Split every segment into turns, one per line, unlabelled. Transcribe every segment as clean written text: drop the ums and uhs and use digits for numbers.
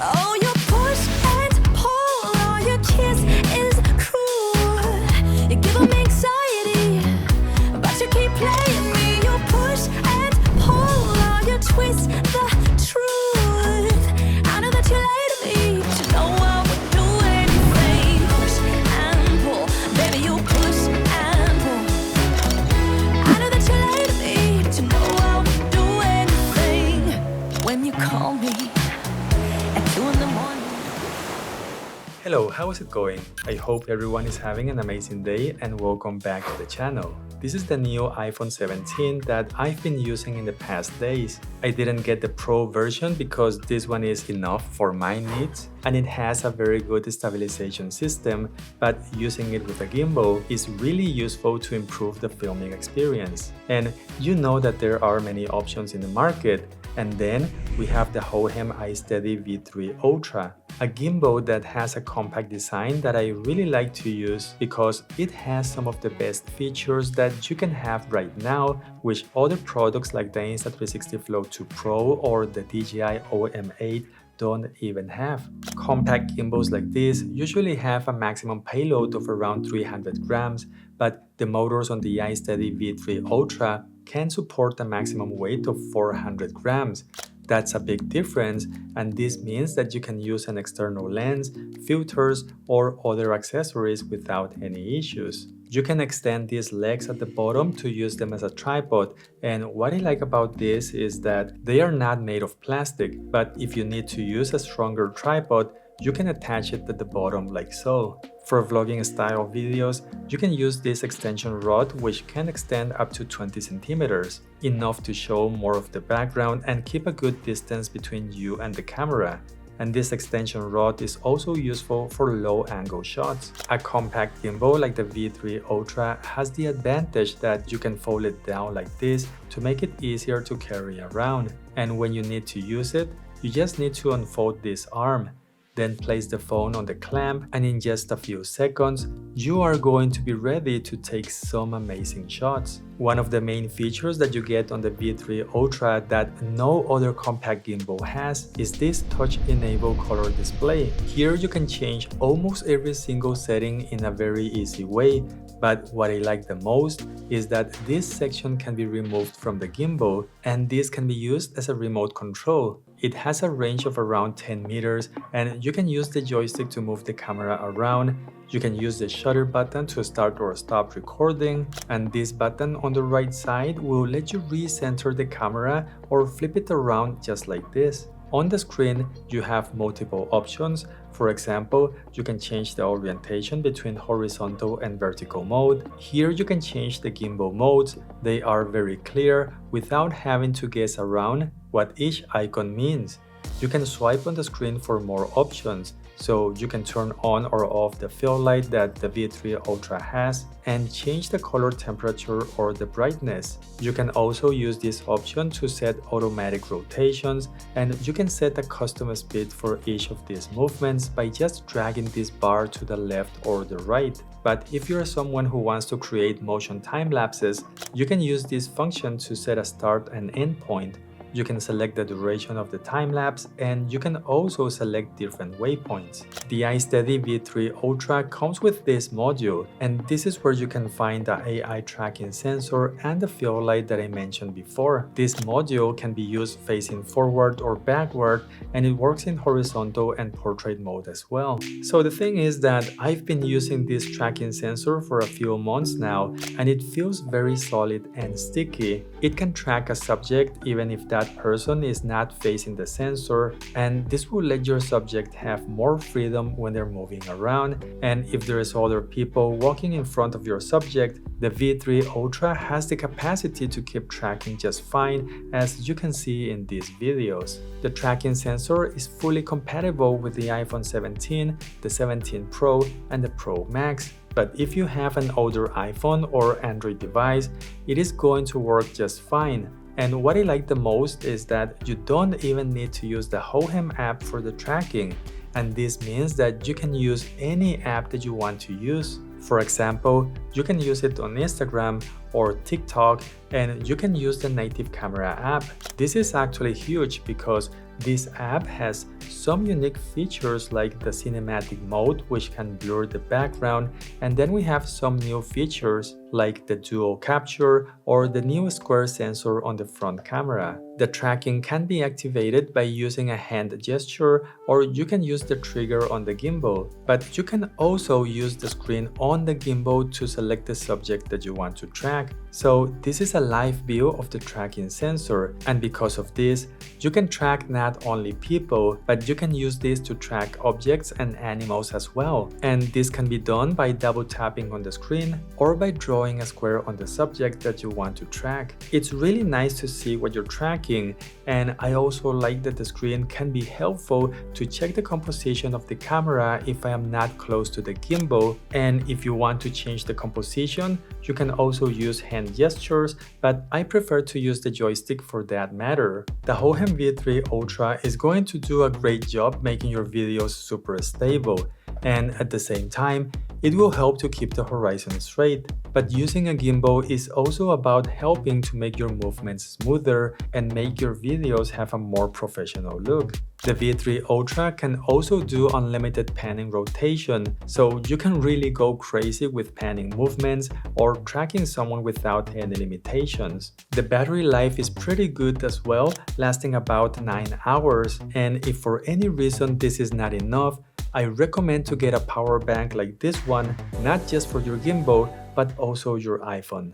Oh, your push and pull, oh, your kiss is cruel. You give 'em anxiety, but you keep playing me. You push and pull, oh, you twist the truth. I know that you lie to me, but you know I would do anything. Push and pull, baby, you push and pull. I know that you lie to me, but you know I would do anything. When you call me at 2 in the morning.
Hello, how is it going? I hope everyone is having an amazing day and welcome back to the channel. This is the new iPhone 17 that I've been using in the past days. I didn't get the Pro version because this one is enough for my needs and it has a very good stabilization system, but using it with a gimbal is really useful to improve the filming experience. And you know that there are many options in the market. And then we have the Hohem iSteady V3 Ultra, a gimbal that has a compact design that I really like to use because it has some of the best features that you can have right now, which other products like the Insta360 Flow 2 Pro or the DJI OM8 don't even have. Compact gimbals like this usually have a maximum payload of around 300 grams, but the motors on the iSteady V3 Ultra can support a maximum weight of 400 grams. That's a big difference, and this means that you can use an external lens, filters, or other accessories without any issues. You can extend these legs at the bottom to use them as a tripod, and what I like about this is that they are not made of plastic, but if you need to use a stronger tripod, you can attach it at the bottom like so. For vlogging style videos, you can use this extension rod which can extend up to 20 centimeters, enough to show more of the background and keep a good distance between you and the camera. And this extension rod is also useful for low-angle shots. A compact gimbal like the V3 Ultra has the advantage that you can fold it down like this to make it easier to carry around. And when you need to use it, you just need to unfold this arm. Then place the phone on the clamp, and in just a few seconds, you are going to be ready to take some amazing shots. One of the main features that you get on the V3 Ultra that no other compact gimbal has is this touch-enabled color display. Here you can change almost every single setting in a very easy way, but what I like the most is that this section can be removed from the gimbal, and this can be used as a remote control. It has a range of around 10 meters, and you can use the joystick to move the camera around. You can use the shutter button to start or stop recording, and this button on the right side will let you recenter the camera or flip it around just like this. On the screen, you have multiple options. For example, you can change the orientation between horizontal and vertical mode. Here you can change the gimbal modes. They are very clear without having to guess around what each icon means. You can swipe on the screen for more options, so you can turn on or off the fill light that the V3 Ultra has and change the color temperature or the brightness. You can also use this option to set automatic rotations, and you can set a custom speed for each of these movements by just dragging this bar to the left or the right. But if you're someone who wants to create motion time lapses, you can use this function to set a start and end point. You can select the duration of the time-lapse, and you can also select different waypoints. The iSteady V3 Ultra comes with this module, and this is where you can find the AI tracking sensor and the fill light that I mentioned before. This module can be used facing forward or backward, and it works in horizontal and portrait mode as well. So the thing is that I've been using this tracking sensor for a few months now, and it feels very solid and sticky. It can track a subject even if that person is not facing the sensor, and this will let your subject have more freedom when they're moving around. And if there is other people walking in front of your subject, the V3 Ultra has the capacity to keep tracking just fine, as you can see in these videos. The tracking sensor is fully compatible with the iPhone 17, the 17 Pro, and the Pro Max. But if you have an older iPhone or Android device, it is going to work just fine. And what I like the most is that you don't even need to use the Hohem app for the tracking. And this means that you can use any app that you want to use. For example, you can use it on Instagram or TikTok, and you can use the native camera app. This is actually huge because This app has some unique features like the cinematic mode, which can blur the background, and then we have some new features like the dual capture or the new square sensor on the front camera. The tracking can be activated by using a hand gesture, or you can use the trigger on the gimbal. But you can also use the screen on the gimbal to select the subject that you want to track. So this is a live view of the tracking sensor, and because of this, you can track not only people, but you can use this to track objects and animals as well. And this can be done by double tapping on the screen or by drawing a square on the subject that you want to track. It's really nice to see what you're tracking, and I also like that the screen can be helpful to check the composition of the camera if I am not close to the gimbal, and if you want to change the composition, you can also use hand gestures, but I prefer to use the joystick for that matter. The Hohem V3 Ultra is going to do a great job making your videos super stable, and at the same time, it will help to keep the horizon straight. But using a gimbal is also about helping to make your movements smoother and make your videos have a more professional look. The V3 Ultra can also do unlimited panning rotation, so you can really go crazy with panning movements or tracking someone without any limitations. The battery life is pretty good as well, lasting about 9 hours, and if for any reason this is not enough, I recommend to get a power bank like this one, not just for your gimbal, but also your iPhone.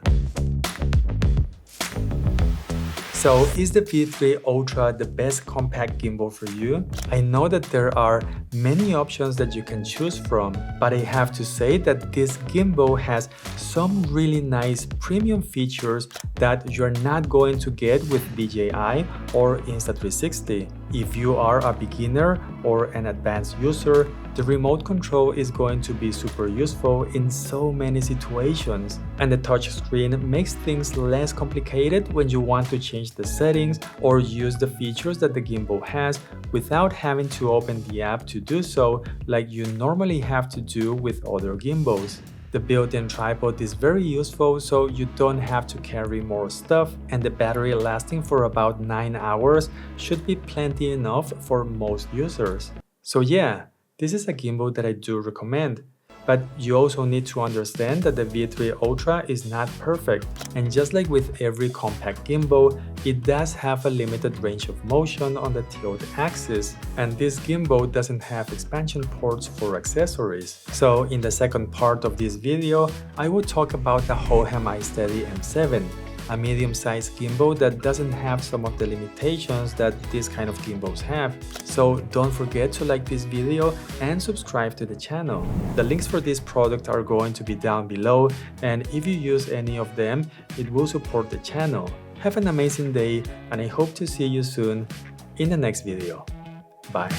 So, is the V3 Ultra the best compact gimbal for you? I know that there are many options that you can choose from, but I have to say that this gimbal has some really nice premium features that you're not going to get with DJI or Insta360. If you are a beginner or an advanced user, the remote control is going to be super useful in so many situations, and the touchscreen makes things less complicated when you want to change the settings or use the features that the gimbal has without having to open the app to do so like you normally have to do with other gimbals. The built-in tripod is very useful, so you don't have to carry more stuff, and the battery lasting for about 9 hours should be plenty enough for most users. So yeah, this is a gimbal that I do recommend. But you also need to understand that the V3 Ultra is not perfect, and just like with every compact gimbal, it does have a limited range of motion on the tilt axis, and this gimbal doesn't have expansion ports for accessories. So in the second part of this video, I will talk about the Hohem iSteady M7, a medium-sized gimbal that doesn't have some of the limitations that these kind of gimbals have. So don't forget to like this video and subscribe to the channel. The links for this product are going to be down below, and if you use any of them, it will support the channel. Have an amazing day, and I hope to see you soon in the next video. Bye.